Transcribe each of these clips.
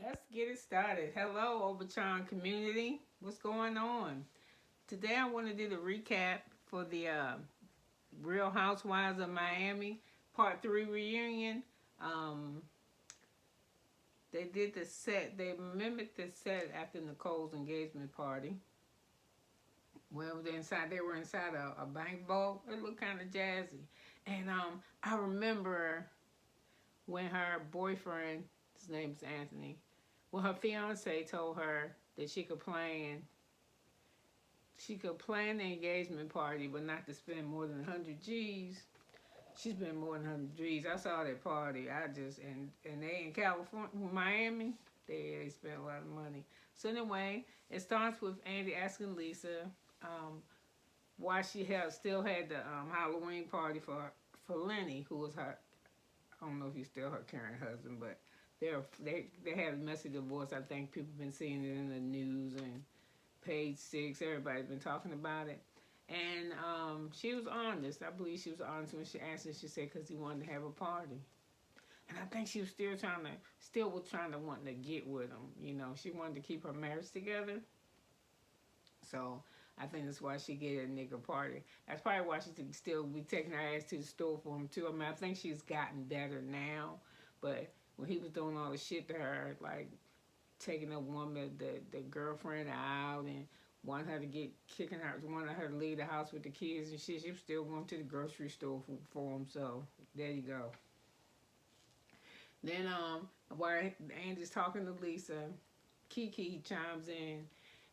Let's get it started. Hello, Overtron community. What's going on? Today I want to do the recap for the Real Housewives of Miami Part 3 reunion. Um, they did the set, they mimicked the set after Nicole's engagement party. Well, they were inside a bank vault. It looked kind of jazzy. And I remember when her boyfriend, his name's Anthony, well, her fiance told her that she could plan the engagement party, but not to spend more than 100 G's. She spent more than 100 G's. I saw that party. And they in California, Miami. They spent a lot of money. So anyway, it starts with Andy asking Lisa why she still had the Halloween party for Lenny, who was her. I don't know if he's still her current husband, but they had a messy divorce. I think people have been seeing it in the news and Page 6. Everybody's been talking about it. And she was honest. I believe she was honest when she asked, and she said because he wanted to have a party. And I think she was still trying to want to get with him. You know, she wanted to keep her marriage together. So I think that's why she gave a nigga party. That's probably why she still be taking her ass to the store for him too. I mean, I think she's gotten better now, but when he was doing all the shit to her, like taking a woman, the girlfriend out and wanting her to wanting her to leave the house with the kids and shit, she was still going to the grocery store for him. So there you go. Then while Andy's talking to Lisa, Kiki chimes in,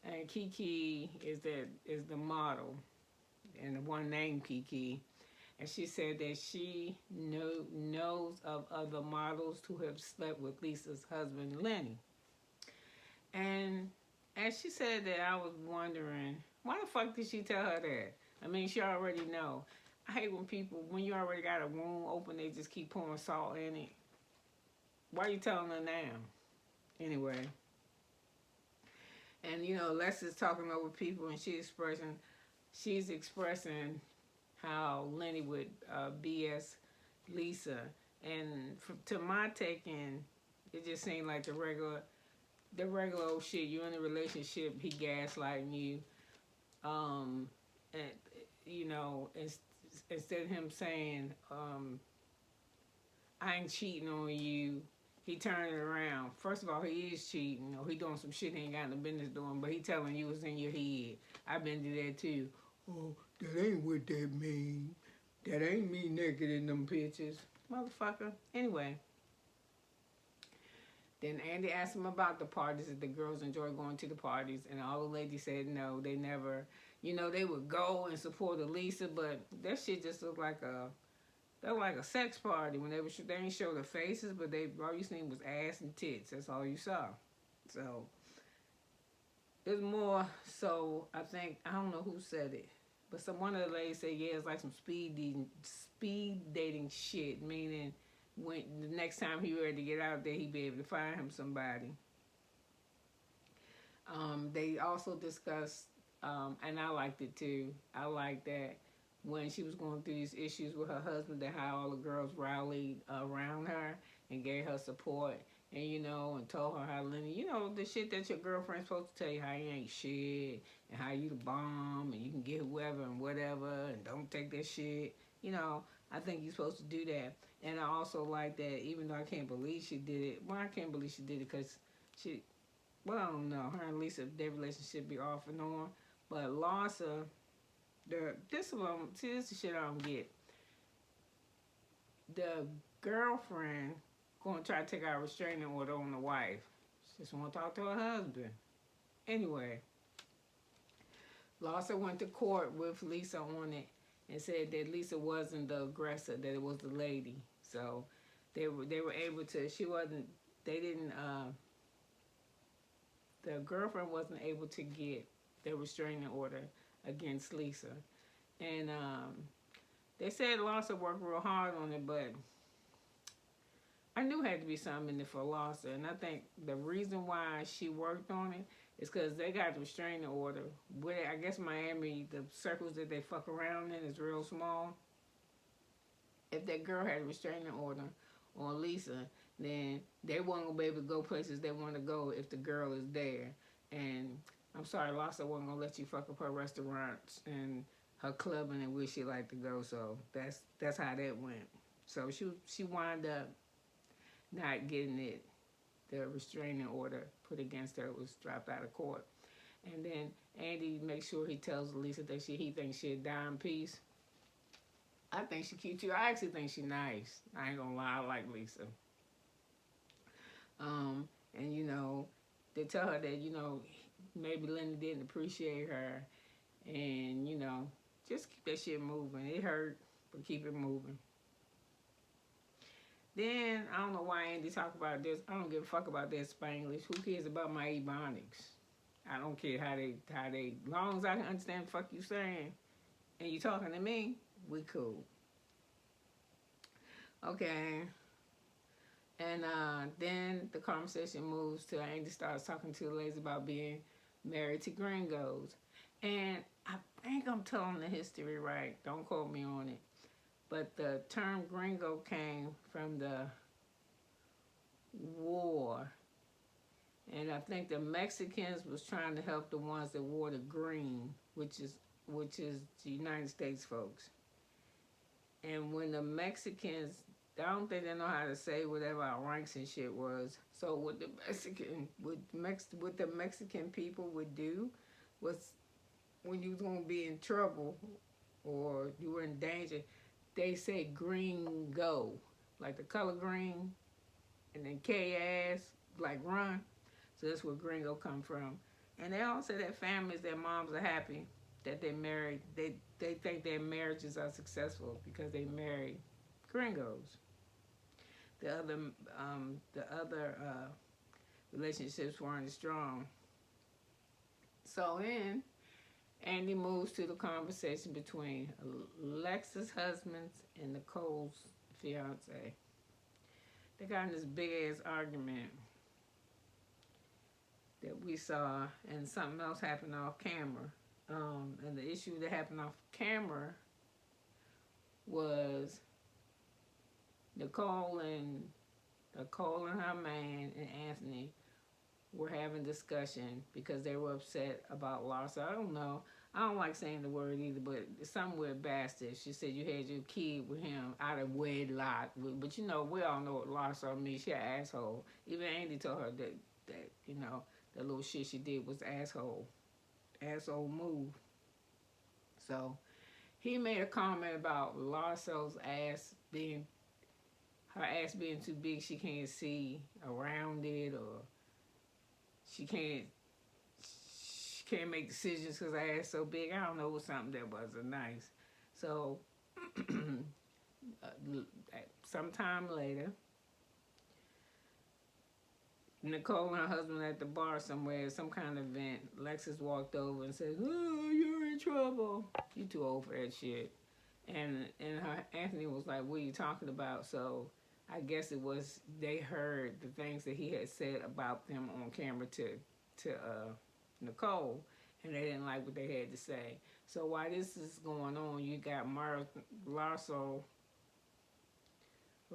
and Kiki is the model, and the one named Kiki, and she said that she knows of other models who have slept with Lisa's husband Lenny. And as she said that, I was wondering, why the fuck did she tell her that? I mean, she already know. I hate when you already got a wound open, they just keep pouring salt in it. Why are you telling her now? Anyway. And you know, Lester's talking over people, and she's expressing how Lenny would BS Lisa, and to my taking, it just seemed like the regular old shit. You're in a relationship, he gaslighting you, and you know, instead of him saying, I ain't cheating on you, he turned it around. First of all, he is cheating, or he doing some shit he ain't got no business doing, but he telling you it's in your head. I've been to that too. Oh, that ain't what that mean. That ain't me naked in them pictures. Motherfucker. Anyway. Then Andy asked him about the parties, if the girls enjoy going to the parties, and all the ladies said no, they never. You know, they would go and support Elisa, but that shit just looked like a sex party. When they didn't show the faces, but all you seen was ass and tits. That's all you saw. So it's more. So I don't know who said it, but one of the ladies said, yeah, it's like some speed dating shit, meaning when the next time he ready to get out there, he'd be able to find him somebody. They also discussed, and I liked it too. I liked that when she was going through these issues with her husband, that how all the girls rallied around her and gave her support, and you know, and told her how Lenny, you know, the shit that your girlfriend's supposed to tell you, how you ain't shit, and how you the bomb, and you can get whoever and whatever, and don't take that shit. You know, I think you're supposed to do that. And I also like that, even though I can't believe she did it. Well, I can't believe she did it because I don't know. Her and Lisa, their relationship be off and on. But Larsa, this is the shit I don't get. The girlfriend going to try to take out a restraining order on the wife. She just want to talk to her husband. Anyway, Larsa went to court with Lisa on it and said that Lisa wasn't the aggressor, that it was the lady. So they were able to. The girlfriend wasn't able to get the restraining order against Lisa, and they said Larsa worked real hard on it, but I knew it had to be something in it for Larsa, and I think the reason why she worked on it is because they got the restraining order. I guess Miami, the circles that they fuck around in is real small. If that girl had a restraining order on Lisa, then they weren't gonna be able to go places they want to go if the girl is there. And I'm sorry, Lassa wasn't gonna let you fuck up her restaurants and her clubbing and where she like to go. So that's how that went. So she wound up not getting it. The restraining order put against her was dropped out of court. And then Andy makes sure he tells Lisa that he thinks she a dime piece. I think she cute too. I actually think she nice. I ain't gonna lie, I like Lisa. And you know, they tell her that, you know, maybe Linda didn't appreciate her. And, you know, just keep that shit moving. It hurt, but keep it moving. Then, I don't know why Andy talk about this. I don't give a fuck about that Spanglish. Who cares about my Ebonics? I don't care how they, as long as I can understand the fuck you saying, and you talking to me, we cool. Okay. And then the conversation moves to Andy starts talking to the ladies about being married to gringos. And I think I'm telling the history right. Don't quote me on it. But the term gringo came from the war. And I think the Mexicans was trying to help the ones that wore the green, which is the United States folks. And when the Mexicans, I don't think they know how to say whatever our ranks and shit was. So what the Mexican people would do was, when you was gonna be in trouble or you were in danger, they say gringo, like the color green, and then K-ass, like run. So that's where gringo come from. And they all say that families, their moms are happy that they married. They think their marriages are successful because they married gringos. The other relationships weren't as strong. So then Andy moves to the conversation between Lex's husband and Nicole's fiance. They got in this big ass argument that we saw, and something else happened off camera. And the issue that happened off camera was Nicole and her man and Anthony were having discussion because they were upset about loss. I don't know. I don't like saying the word either, but it's something with bastard. She said you had your kid with him out of wedlock. But you know, we all know what loss means. She an asshole. Even Andy told her that you know, the little shit she did was asshole move. So he made a comment about Larso's ass being too big. She can't see around it, or she can't make decisions because her ass so big. I don't know, something that wasn't nice. So sometime later, Nicole and her husband at the bar somewhere, some kind of event. Lexus walked over and said, "Oh, you're in trouble. You too old for that shit." And Anthony was like, "What are you talking about?" So I guess it was, they heard the things that he had said about them on camera to Nicole, and they didn't like what they had to say. So while this is going on, you got Larso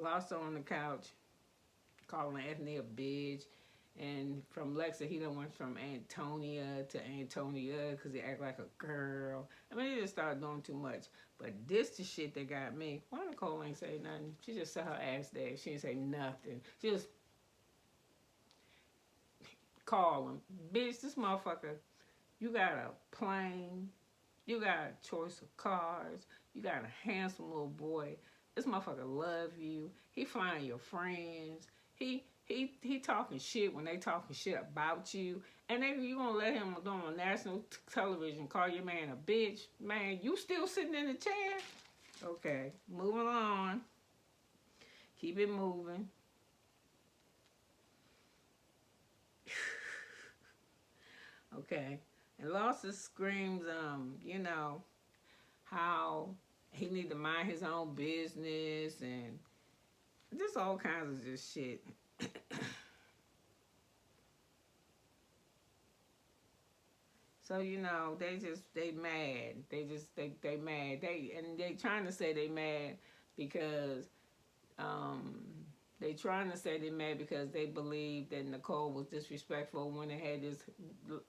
on the couch calling Anthony a bitch. And from Lexa, he done went from Antonia to Antonia because he act like a girl. I mean, he just started doing too much. But this the shit that got me. Why Nicole ain't say nothing? She just set her ass there. She didn't say nothing. She just call him. Bitch, this motherfucker, you got a plane. You got a choice of cars. You got a handsome little boy. This motherfucker love you. He flying your friends. He talking shit when they talking shit about you. And then you gonna let him go on national television call your man a bitch? Man, you still sitting in the chair? Okay, moving on. Keep it moving. Okay. And Lawson screams, you know, how he need to mind his own business and just all kinds of just shit. So, you know, they mad. They mad. They trying to say they mad because They trying to say they mad because they believe that Nicole was disrespectful when they had this.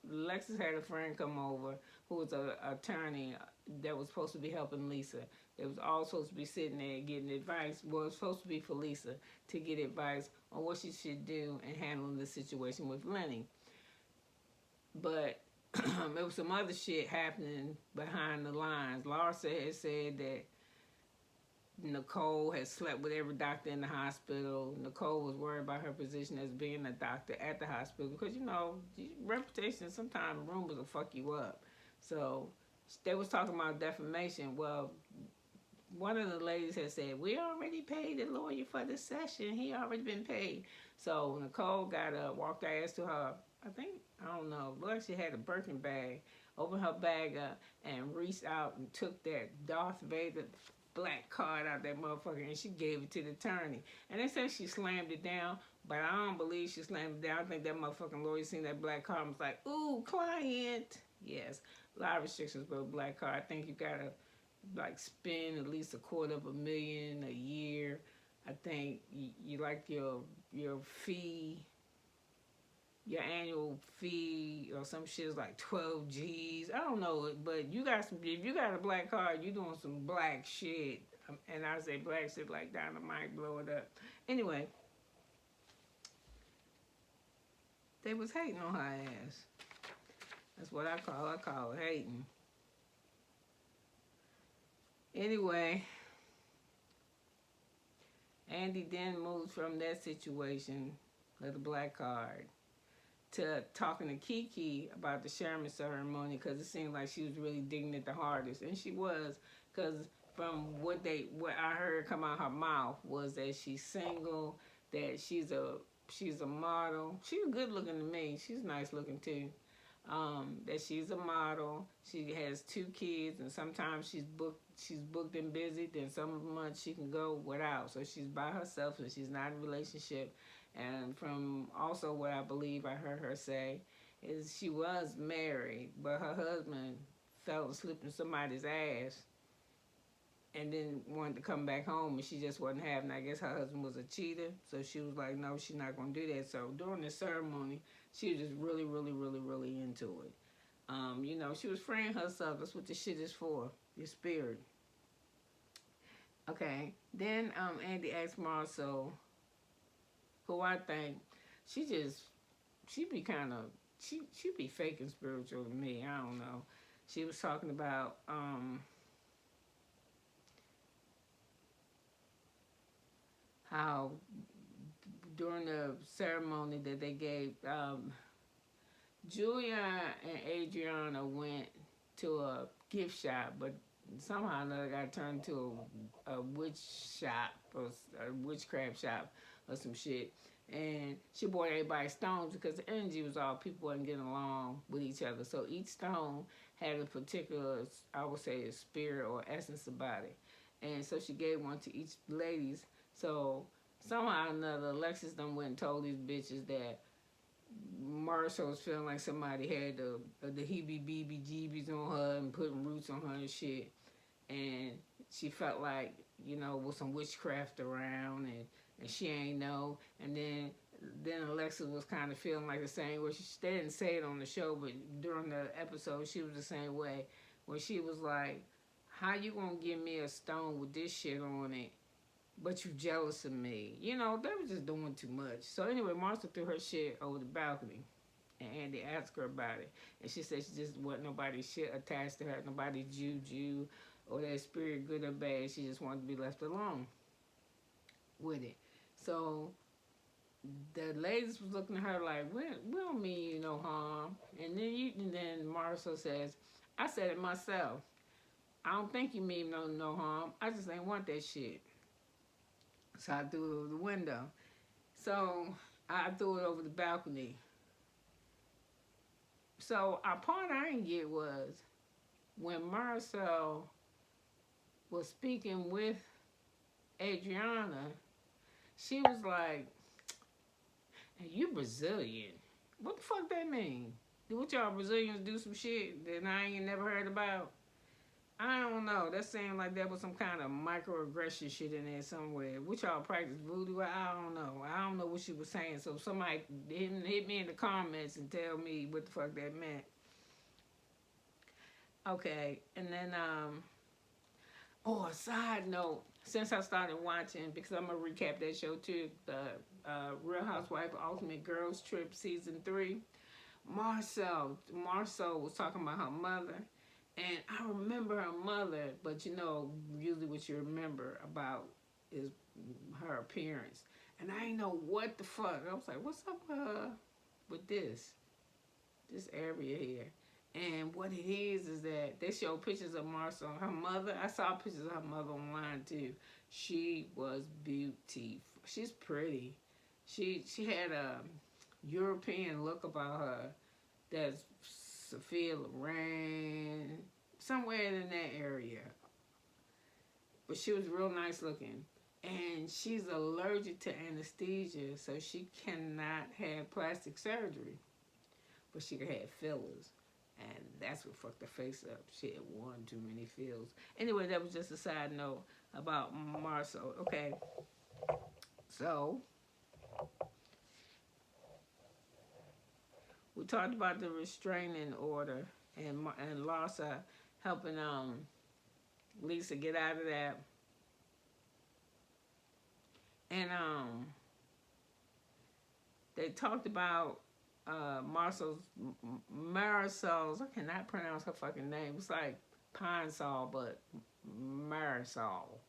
Lexus had a friend come over who was an attorney that was supposed to be helping Lisa. They was all supposed to be sitting there getting advice. Well, it was supposed to be for Lisa to get advice on what she should do in handling the situation with Lenny. But there was some other shit happening behind the lines. Larsa had said that Nicole had slept with every doctor in the hospital. Nicole was worried about her position as being a doctor at the hospital because, you know, reputation, sometimes rumors will fuck you up. So they was talking about defamation. Well, one of the ladies had said, we already paid the lawyer for the session. He already been paid. So Nicole got up, walked her ass to her, I don't know, look, she had a Birkin bag, opened her bag up and reached out and took that Darth Vader black card out that motherfucker and she gave it to the attorney. And they said she slammed it down, but I don't believe she slammed it down. I think that motherfucking lawyer seen that black card and was like, ooh, client. Yes, a lot of restrictions with a black card. I think you gotta like spend at least $250,000 a year. I think you like your fee, your annual fee or some shit is like 12 G's. I don't know, but you got some. If you got a black card, you doing some black shit. And I say black shit like dynamite, blow it up. Anyway, they was hating on her ass. That's what I call it hating. Anyway, Andy then moved from that situation of the black card to talking to Kiki about the Sherman ceremony because it seemed like she was really digging it the hardest. And she was, because from what I heard come out her mouth was that she's single, that she's a model. She was good looking to me. She's nice looking too. That she's a model. She has 2 kids, and sometimes she's booked and busy. Then some months she can go without. So she's by herself, and she's not in a relationship. And from also what I believe I heard her say is she was married, but her husband fell asleep in somebody's ass and then wanted to come back home, and she just wasn't having. I guess her husband was a cheater, so she was like, no, she's not going to do that. So during the ceremony, she was just really, really, really, really into it. You know, she was freeing herself. That's what this shit is for, your spirit. Okay, then Andy asked Marcel, who I think she be kind of, she be faking spiritual to me. I don't know. She was talking about how during the ceremony that they gave, Julia and Adriana went to a gift shop, but somehow or another got turned into a witch shop or a witchcraft shop or some shit. And she bought everybody stones because the energy was all, people wasn't getting along with each other. So each stone had a particular, I would say, a spirit or essence about it. And so she gave one to each ladies. So somehow or another, Alexis done went and told these bitches that Marshall was feeling like somebody had the heebie-jeebies on her and putting roots on her and shit. And she felt like, you know, with some witchcraft around and she ain't know. And then Alexis was kind of feeling like the same way. They didn't say it on the show, but during the episode, she was the same way. When she was like, how you gonna give me a stone with this shit on it, but you jealous of me? You know, they were just doing too much. So anyway, Martha threw her shit over the balcony. And Andy asked her about it. And she said she just wasn't nobody's shit attached to her, nobody's juju or that spirit, good or bad. She just wanted to be left alone with it. So the ladies was looking at her like, we don't mean you no harm. And then Marcel says, I said it myself. I don't think you mean no harm. I just ain't want that shit. So I threw it over the window. So I threw it over the balcony. So a part I didn't get was when Marcel was speaking with Adriana, she was like, hey, you Brazilian. What the fuck that mean? What y'all Brazilians do some shit that I ain't never heard about? I don't know. That seemed like there was some kind of microaggression shit in there somewhere. Which y'all practice voodoo? I don't know. I don't know what she was saying. So somebody hit me in the comments and tell me what the fuck that meant. Okay, and then oh, a side note. Since I started watching, because I'm gonna recap that show too, the Real Housewife Ultimate Girls Trip season 3. Marcel was talking about her mother, and I remember her mother, but you know, usually what you remember about is her appearance, and I didn't know what the fuck. I was like, what's up with this area here? And what it is that they show pictures of Marcel, her mother. I saw pictures of her mother online too. She was beautiful. She's pretty. She had a European look about her. That's Sophia Loren, somewhere in that area. But she was real nice looking. And she's allergic to anesthesia, so she cannot have plastic surgery. But she could have fillers. And that's what fucked her face up. She had one too many fillers. Anyway, that was just a side note about Marcel. Okay. So, we talked about the restraining order and Larsa helping Lisa get out of that. And they talked about Marisol's, I cannot pronounce her fucking name. It's like Pine Sol, but Marisol.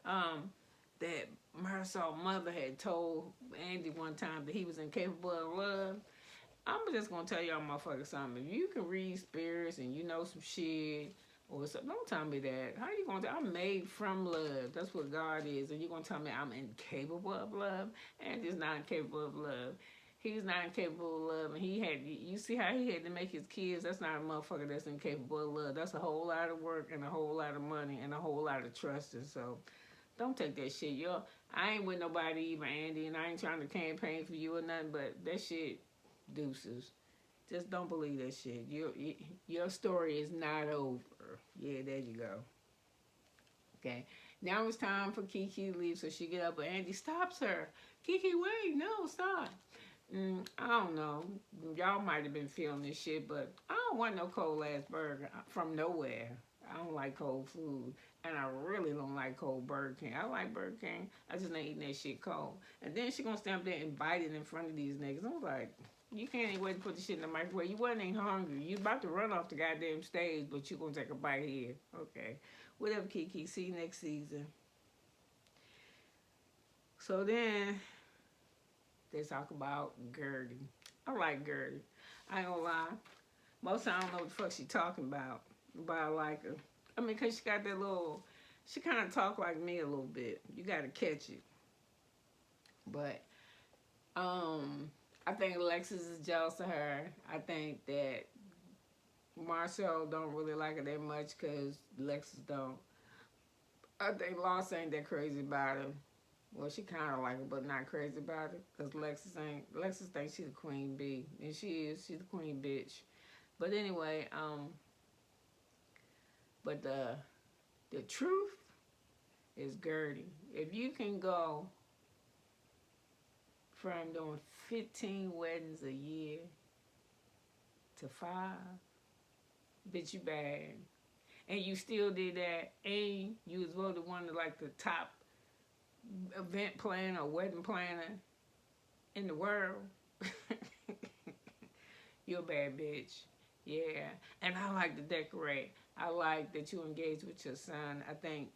That Marisol's mother had told Andy one time that he was incapable of love. I'm just gonna tell y'all motherfuckers something. If you can read spirits and you know some shit or something, don't tell me that. How you gonna tell I'm made from love? That's what God is. And you gonna tell me I'm incapable of love? Andy's not incapable of love. He's not incapable of love, and you see how he had to make his kids. That's not a motherfucker that's incapable of love. That's a whole lot of work and a whole lot of money and a whole lot of trust. And so, don't take that shit. I ain't with nobody either, Andy, and I ain't trying to campaign for you or nothing, but that shit, deuces. Just don't believe that shit. Your story is not over. Yeah, there you go. Okay. Now it's time for Kiki to leave, so she get up, but Andy stops her. Kiki, wait, no, stop. I don't know. Y'all might have been feeling this shit, but I don't want no cold ass burger from nowhere. I don't like cold food, and I really don't like cold Burger King. I like Burger King. I just ain't eating that shit cold. And then she gonna stand up there and bite it in front of these niggas. I was like, you can't even wait to put the shit in the microwave. You wasn't even hungry. You about to run off the goddamn stage, but you gonna take a bite here. Okay. Whatever, Kiki. See you next season. So then they talk about Gertie. I like Gertie. I ain't gonna lie. Most I don't know what the fuck she talking about, but I like her. I mean, cause she got that little, she kind of talk like me a little bit. You gotta catch it. But, I think Alexis is jealous of her. I think that Marcel don't really like her that much cause Alexis don't. I think Lost ain't that crazy about her. Well, she kind of like her, but not crazy about it. Because Lexus thinks she's the queen bee. And she is. She's the queen bitch. But anyway, but the truth is Gertie. If you can go from doing 15 weddings a year to 5, bitch, you bad. And you still did that. And you was voted one of like the top event planner or wedding planner in the world. You're a bad bitch. Yeah. And I like to decorate. I like that you engage with your son. I think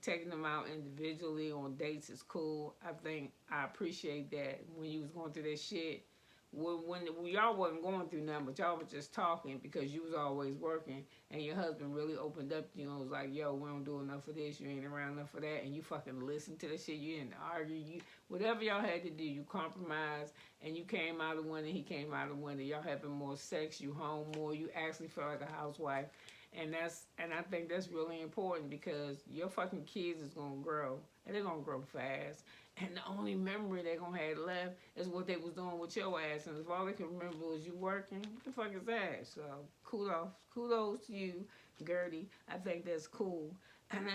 taking them out individually on dates is cool. I appreciate that when you was going through that shit. When y'all wasn't going through nothing, but y'all was just talking because you was always working, and your husband really opened up to you and was like, yo, we don't do enough of this, you ain't around enough for that, and you fucking listened to the shit, you didn't argue, whatever y'all had to do, you compromised, and you came out of winning, he came out of winning, y'all having more sex, you home more, you actually felt like a housewife, and I think that's really important because your fucking kids is gonna grow, and they're gonna grow fast, And the only memory they gonna have left is what they was doing with your ass. And if all they can remember was you working, what the fuck is that? So kudos to you, Gertie. I think that's cool. And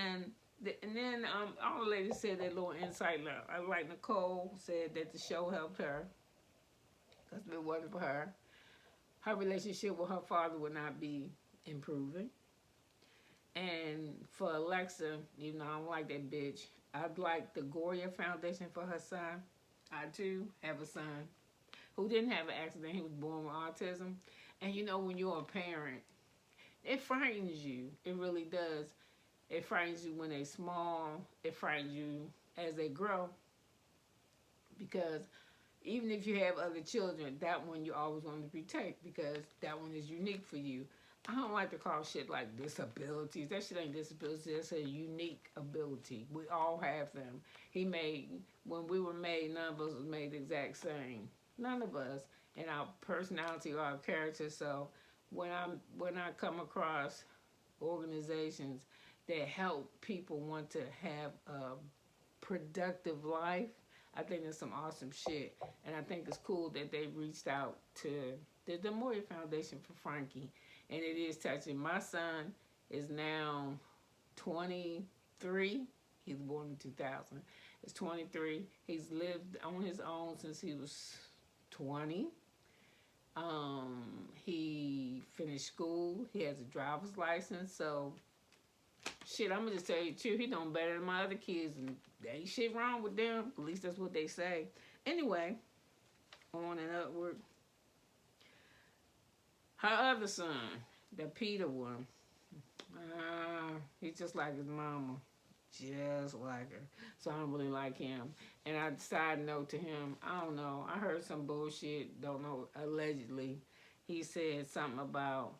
then all the ladies said that little insight. Like Nicole said that the show helped her. Because if it wasn't for her, her relationship with her father would not be improving. And for Alexa, I don't like that bitch. I'd like the Goya Foundation for her son. I too have a son who didn't have an accident. He was born with autism. And when you're a parent, it frightens you. It really does. It frightens you when they're small. It frightens you as they grow. Because even if you have other children, that one you always want to protect because that one is unique for you. I don't like to call shit like disabilities. That shit ain't disabilities. That's a unique ability. We all have them. When we were made, none of us was made the exact same. None of us. And our personality or our character. So when I come across organizations that help people want to have a productive life, I think it's some awesome shit. And I think it's cool that they reached out to the Moya Foundation for Frankie. And it is touching. My son is now 23. He was born in 2000. He's 23. He's lived on his own since he was 20. He finished school. He has a driver's license. So, shit, I'm going to just tell you the truth. He doing better than my other kids. And there ain't shit wrong with them. At least that's what they say. Anyway, on and upward. Her other son, the Peter one, he's just like his mama. Just like her. So I don't really like him. And I side note to him, I don't know. I heard some bullshit, don't know, allegedly. He said something about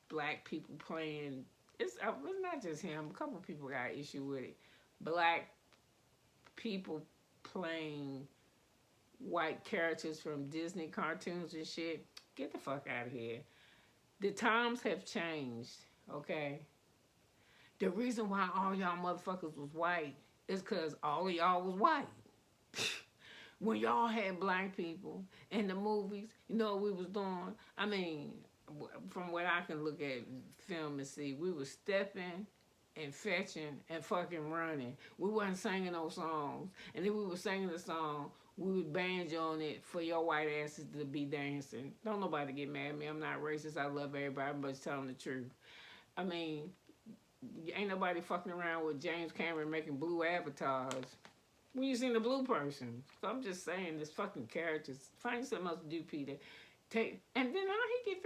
black people playing. It's not just him. A couple people got an issue with it. Black people playing white characters from Disney cartoons and shit. Get the fuck out of here. The times have changed, okay? The reason why all y'all motherfuckers was white is because all of y'all was white. When y'all had black people in the movies, you know what we was doing? I mean, from what I can look at film and see, we was stepping and fetching and fucking running. We wasn't singing no songs. And if we were singing a song, we would banjo on it for your white asses to be dancing. Don't nobody get mad at me. I'm not racist. I love everybody. I'm just telling the truth. I mean, ain't nobody fucking around with James Cameron making blue avatars. When you seen the blue person. So I'm just saying, this fucking characters. Find something else to do, Peter. And then how he get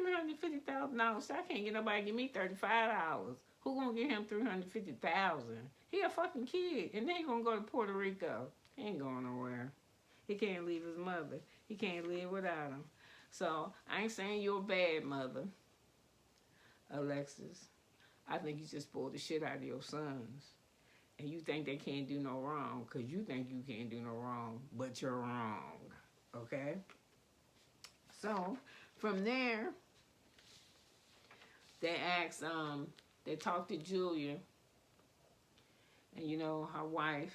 $350,000? So I can't get nobody to give me $35. Who gonna give him $350,000? He a fucking kid. And then he gonna go to Puerto Rico. He ain't going nowhere. He can't leave his mother. He can't live without him. So I ain't saying you're a bad mother, Alexis. I think you just spoiled the shit out of your sons. And you think they can't do no wrong because you think you can't do no wrong, but you're wrong. Okay? So from there, they asked, they talked to Julia. And her wife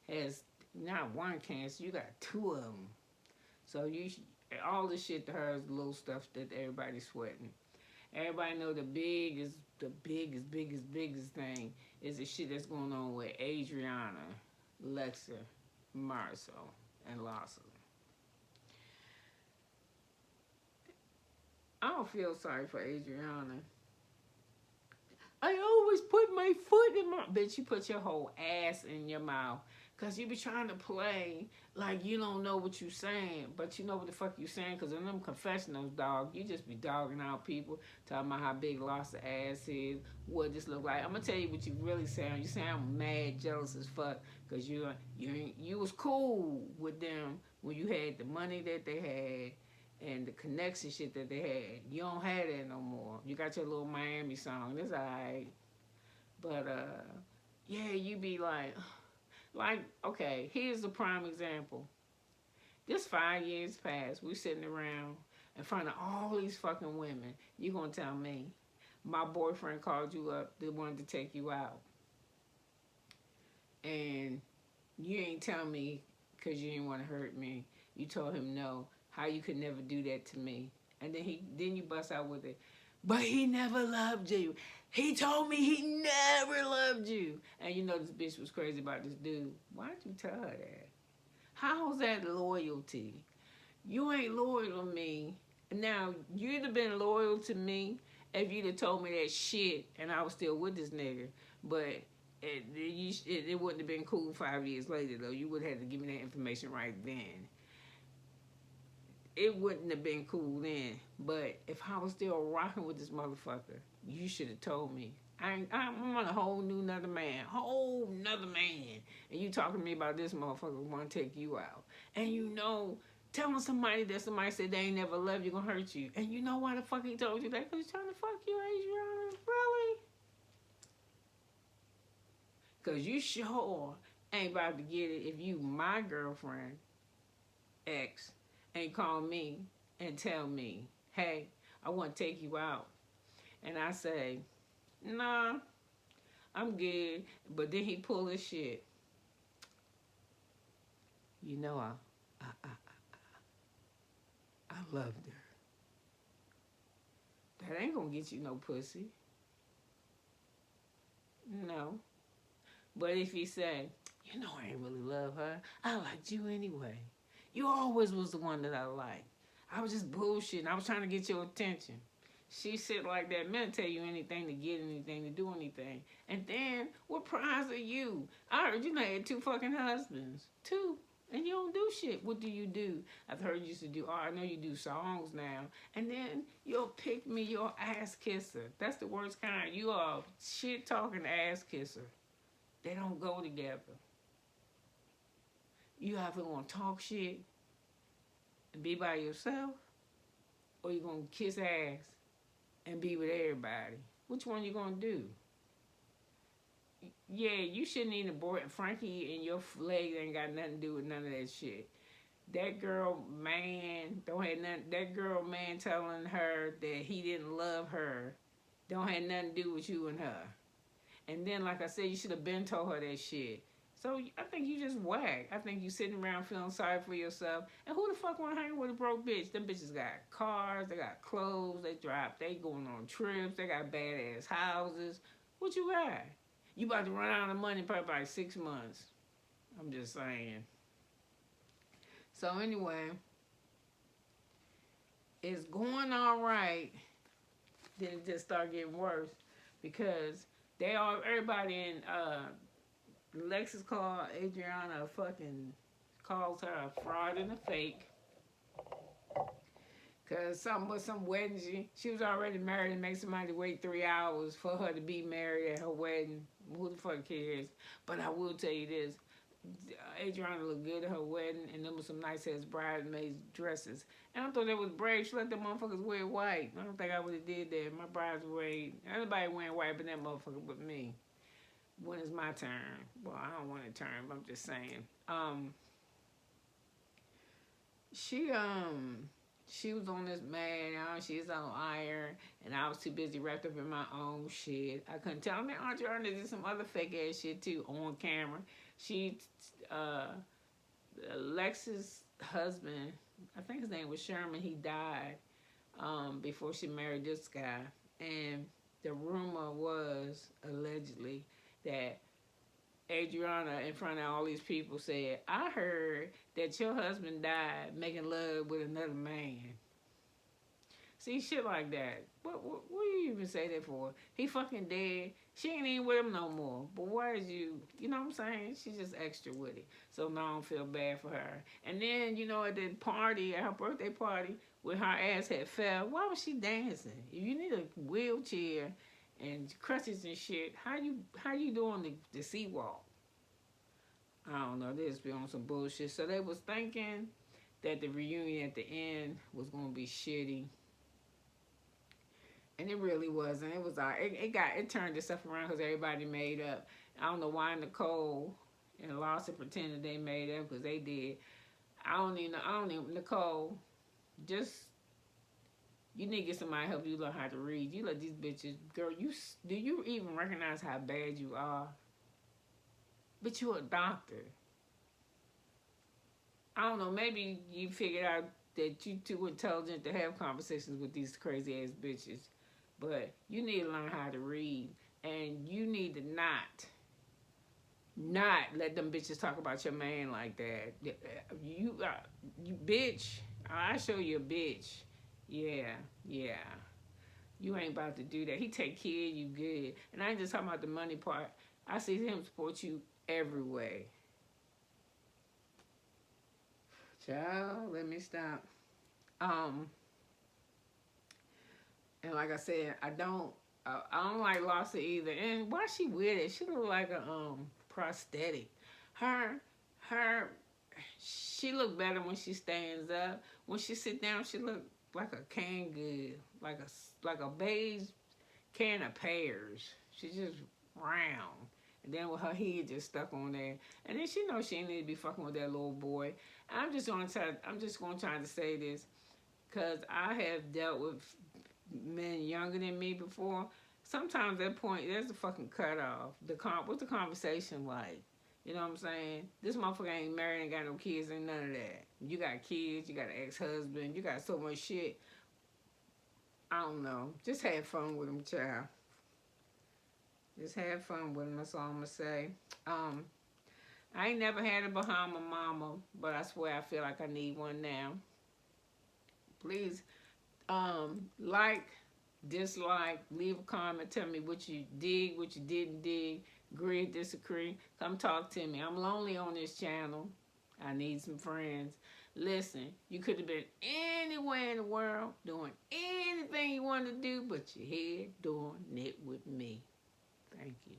has not one cancer, you got two of them. So all this shit to her is little stuff that everybody's sweating. Everybody know the biggest thing is the shit that's going on with Adriana, Lexa, Marcel, and Lawson. I don't feel sorry for Adriana. I always put my foot in my... Bitch, you put your whole ass in your mouth. Because you be trying to play like you don't know what you saying. But you know what the fuck you saying. Because in them confessionals, dog, you just be dogging out people. Talking about how big loss of ass is. What this look like. I'm going to tell you what you really sound. You sound mad, jealous as fuck. Because you was cool with them when you had the money that they had. And the connection shit that they had. You don't have that no more. You got your little Miami song. That's alright. But, yeah, you be like, okay, here's a prime example. This 5 years passed. We sitting around in front of all these fucking women. You gonna tell me, my boyfriend called you up, they wanted to take you out. You ain't tell me because you didn't want to hurt me. You told him no. How you could never do that to me. And then you bust out with it. But he never loved you. He told me he never loved you. And you know this bitch was crazy about this dude. Why'd you tell her that? How's that loyalty? You ain't loyal to me. Now, you'd have been loyal to me if you'd have told me that shit and I was still with this nigga. But it wouldn't have been cool 5 years later, though. You would have had to give me that information right then. It wouldn't have been cool then. But if I was still rocking with this motherfucker, you should have told me. I'm on a whole new nother man. Whole nother man. And you talking to me about this motherfucker want to take you out. And you know, telling somebody that somebody said they ain't never loved you gonna hurt you. And you know why the fuck he told you that? Because he's trying to fuck you, Adriana. Really? Because you sure ain't about to get it if you, my girlfriend, ex, ain't call me and tell me, hey, I want to take you out. And I say, nah, I'm good. But then he pull his shit. You know, I loved her. That ain't gonna get you no pussy. No. But if he say, you know I ain't really love her. I liked you anyway. You always was the one that I liked. I was just bullshitting. I was trying to get your attention. She said like that, men tell you anything to get anything, to do anything. And then, what prize are you? I heard you had 2 fucking husbands. 2. And you don't do shit. What do you do? I've heard you used to do, I know you do songs now. And then you'll pick me your ass kisser. That's the worst kind. You are shit talking ass kisser. They don't go together. You either gonna talk shit and be by yourself, or you gonna kiss ass and be with everybody. Which one you gonna do? Yeah, you shouldn't even abort Frankie, and your legs ain't got nothing to do with none of that shit. That girl man don't have nothing. That girl man telling her that he didn't love her don't have nothing to do with you and her. And then, like I said, you should have been told her that shit. So I think you just whack. I think you sitting around feeling sorry for yourself. And who the fuck want to hang with a broke bitch? Them bitches got cars, they got clothes, they going on trips, they got badass houses. What you got? You about to run out of money in probably about 6 months. I'm just saying. So anyway, it's going all right. Then it just start getting worse because everybody in Lexus called Adriana calls her a fraud and a fake. Cause some wedding, she was already married and make somebody wait 3 hours for her to be married at her wedding. Who the fuck cares? But I will tell you this. Adriana looked good at her wedding, and there was some nice ass bridesmaids dresses. And I thought that was brave. She let them motherfuckers wear white. I don't think I would have did that. My brides everybody wearing white, but that motherfucker but me. When is my turn? Well, I don't want a turn, but I'm just saying. She was on this man, she's on iron, and I was too busy wrapped up in my own shit. I couldn't tell. I mean, Adriana did some other fake ass shit too on camera. Lex's husband, I think his name was Sherman, he died before she married this guy. And the rumor was, allegedly, that Adriana, in front of all these people, said, I heard that your husband died making love with another man. See, shit like that. What do you even say that for? He fucking dead. She ain't even with him no more. But why is you know what I'm saying? She's just extra with it. So now I don't feel bad for her. And then, at the party, at her birthday party, when her ass had fell, why was she dancing? If you need a wheelchair and crutches and shit, how you doing the sea walk? I don't know. They just be on some bullshit. So they was thinking that the reunion at the end was gonna be shitty. And it really wasn't. It was it turned itself around because everybody made up. I don't know why Nicole and Lawson pretended they made up, because they did. I don't even Nicole, you need to get somebody to help you learn how to read. You let these bitches, girl, do you even recognize how bad you are? But you're a doctor. I don't know, maybe you figured out that you too intelligent to have conversations with these crazy ass bitches. But you need to learn how to read. And you need to not let them bitches talk about your man like that. You bitch. I show you a bitch. Yeah, yeah. You ain't about to do that. He take care of you good. And I ain't just talking about the money part. I see him support you every way. Child, let me stop. And like I said, I don't like Lawson either. And why she with it? She look like a prosthetic. Her her she look better when she stands up. When she sit down, she look like a canned good, like a beige can of pears. She's just round. And then with her head just stuck on there. And then she knows she ain't need to be fucking with that little boy. I'm just gonna try to say this. Cause I have dealt with men younger than me before. Sometimes at that point, there's a fucking cutoff. What's the conversation like? You know what I'm saying? This motherfucker ain't married, ain't got no kids, ain't none of that. You got kids, you got an ex-husband, you got so much shit. I don't know. Just have fun with him, child. Just have fun with him, that's all I'm gonna say. I ain't never had a Bahama mama, but I swear I feel like I need one now. Please, like, dislike, leave a comment, tell me what you dig, what you didn't dig, agree, disagree. Come talk to me. I'm lonely on this channel. I need some friends. Listen, you could have been anywhere in the world doing anything you wanted to do, but you're here doing it with me. Thank you.